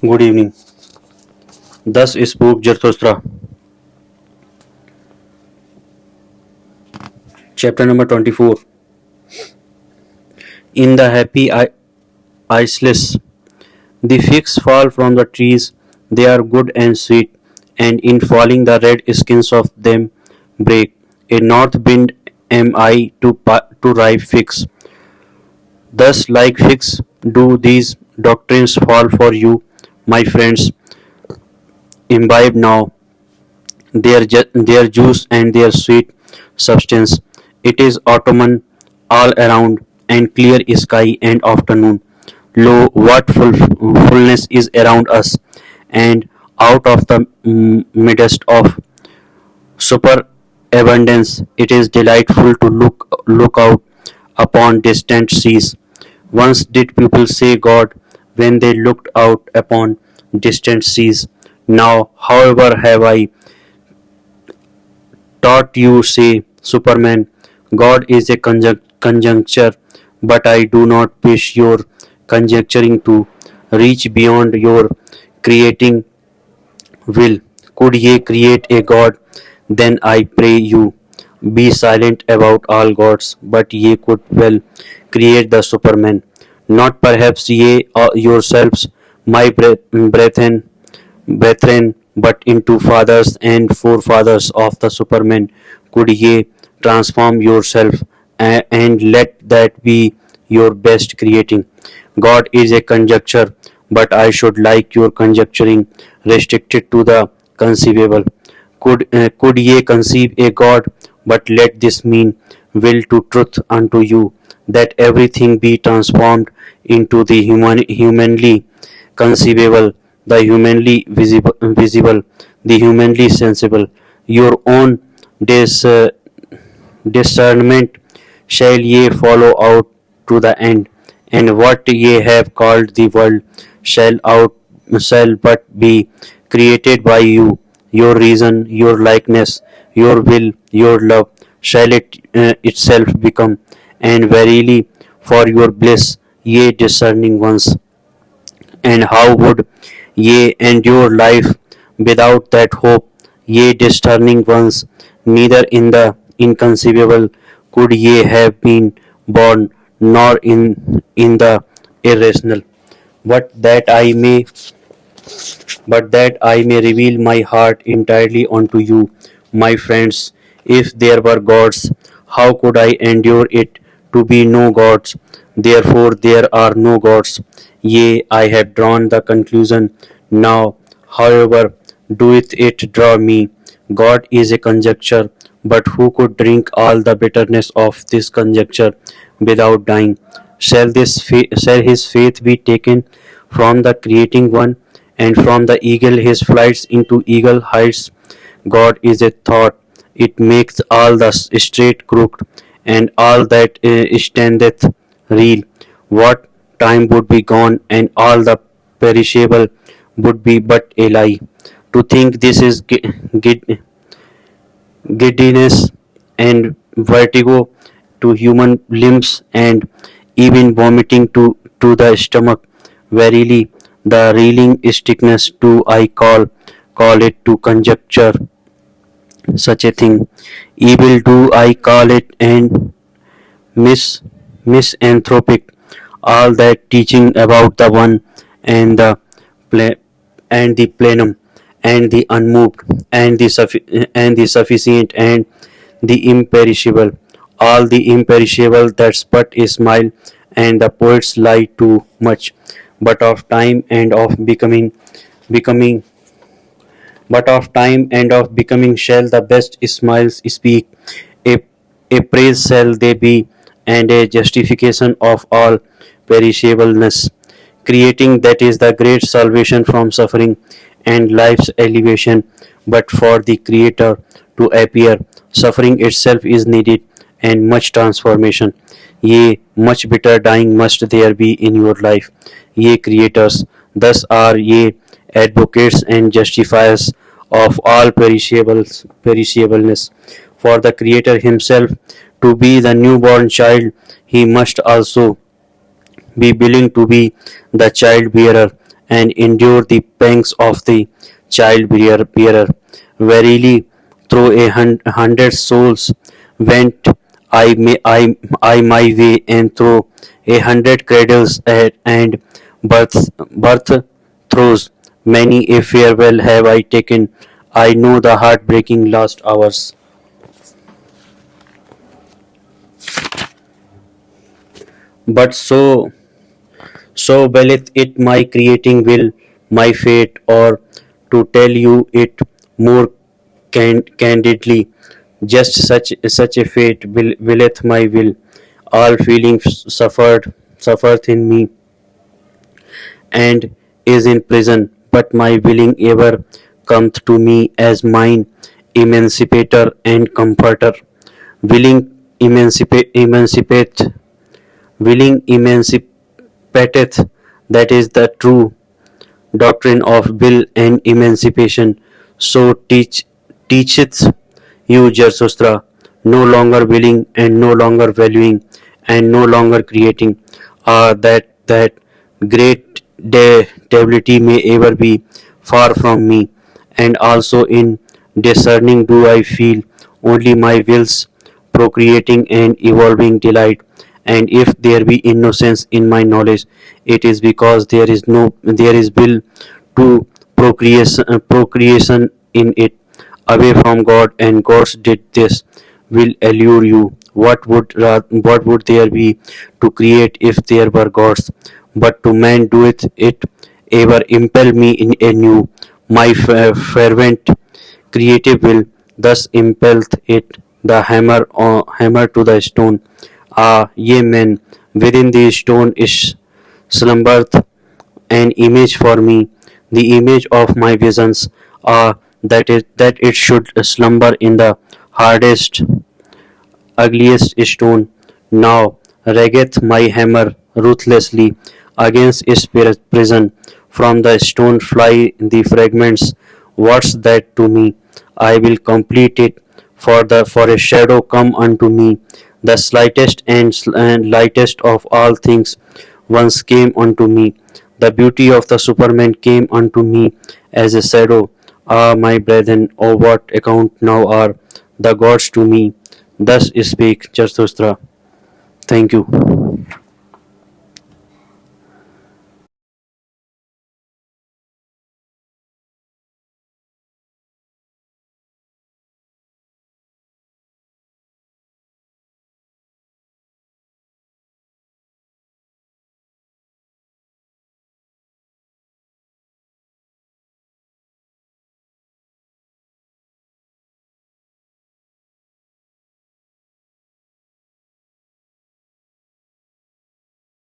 Good evening. Thus spoke Zarathustra. Chapter number 24. In the happy iceless, the figs fall from the trees, they are good and sweet, and in falling the red skins of them break. A north wind am I to ripe figs. Thus, like figs, do these doctrines fall for you, my friends. Imbibe now their juice and their sweet substance. It is autumn all around, and clear sky and afternoon. Lo, what fullness is around us, and out of the midst of superabundance, it is delightful to look out upon distant seas. Once did people say God when they looked out upon distant seas. Now, however, have I taught you say, Superman, God is a conjuncture, but I do not wish your conjecturing to reach beyond your creating will. Could ye create a God? Then I pray you, be silent about all gods, but ye could well create the Superman. Not perhaps ye yourselves, my brethren, but into fathers and forefathers of the Superman. Could ye transform yourself and let that be your best creating? God is a conjecture, but I should like your conjecturing restricted to the conceivable. Could ye conceive a God, but let this mean will to truth unto you, that everything be transformed into the humanly conceivable, the humanly visible, the humanly sensible. Your own dis, uh, discernment shall ye follow out to the end, and what ye have called the world shall but be created by you. Your reason, your likeness, your will, your love shall it itself become, and verily for your bliss, ye discerning ones. And how would ye endure life without that hope, ye discerning ones? Neither in the inconceivable could ye have been born, nor in the irrational. But that I may but that I may reveal my heart entirely unto you, my friends. If there were gods, how could I endure it to be no gods? Therefore there are no gods. Yea, I have drawn the conclusion. Now, however, doeth it draw me? God is a conjecture, but who could drink all the bitterness of this conjecture without dying? Shall his faith be taken from the creating one, and from the eagle his flights into eagle heights? God is a thought, it makes all the straight crooked, and all that standeth real. What time would be gone, and all the perishable would be but a lie. To think this is giddiness and vertigo to human limbs, and even vomiting to the stomach. Verily, the reeling sickness too I call it to conjecture such a thing. Evil do I call it, and misanthropic all that teaching about the one and the pla- and the plenum and the unmoved and and the sufficient and the imperishable, all the imperishable, that's but a smile, and the poets lie too much, but of time and of becoming but of time and of becoming shall the best smiles speak. A, a praise shall they be, and a justification of all perishableness. Creating, that is the great salvation from suffering and life's elevation. But for the Creator to appear, suffering itself is needed, and much transformation. Yea, much bitter dying must there be in your life. Ye creators, thus are ye advocates and justifiers of all perishableness. For the Creator Himself to be the newborn child, He must also be willing to be the child bearer, and endure the pangs of the bearer. Verily, through 100 souls went I my way, and through 100 cradles and birth throes many a farewell have I taken. I know the heartbreaking last hours. But so willeth it my creating will, my fate, or to tell you it more candidly, just such a fate willeth my will. All feelings suffereth in me, and is in prison, but my willing ever cometh to me as mine emancipator and comforter. Willing willing emancipateth, that is the true doctrine of will and emancipation. So teacheth you, Zarathustra, no longer willing and no longer valuing and no longer creating. That great debility may ever be far from me, and also in discerning do I feel only my will's procreating and evolving delight. And if there be innocence in my knowledge, it is because there is will to procreation in it. Away from God, and God's did this will allure you. What would there be to create if there were gods? But to man doeth it ever impel me in anew. My fervent creative will thus impelleth it the hammer to the stone. Ah, ye men, within the stone is slumbereth an image for me, the image of my visions. Ah, that it should slumber in the hardest, ugliest stone. Now raggeth my hammer ruthlessly against its prison. From the stone fly the fragments. What's that to me? I will complete it. For a shadow come unto me, the slightest and lightest of all things once came unto me. The beauty of the Superman came unto me as a shadow. Ah, my brethren, of what account now are the gods to me? Thus speak Zarathustra. Thank you.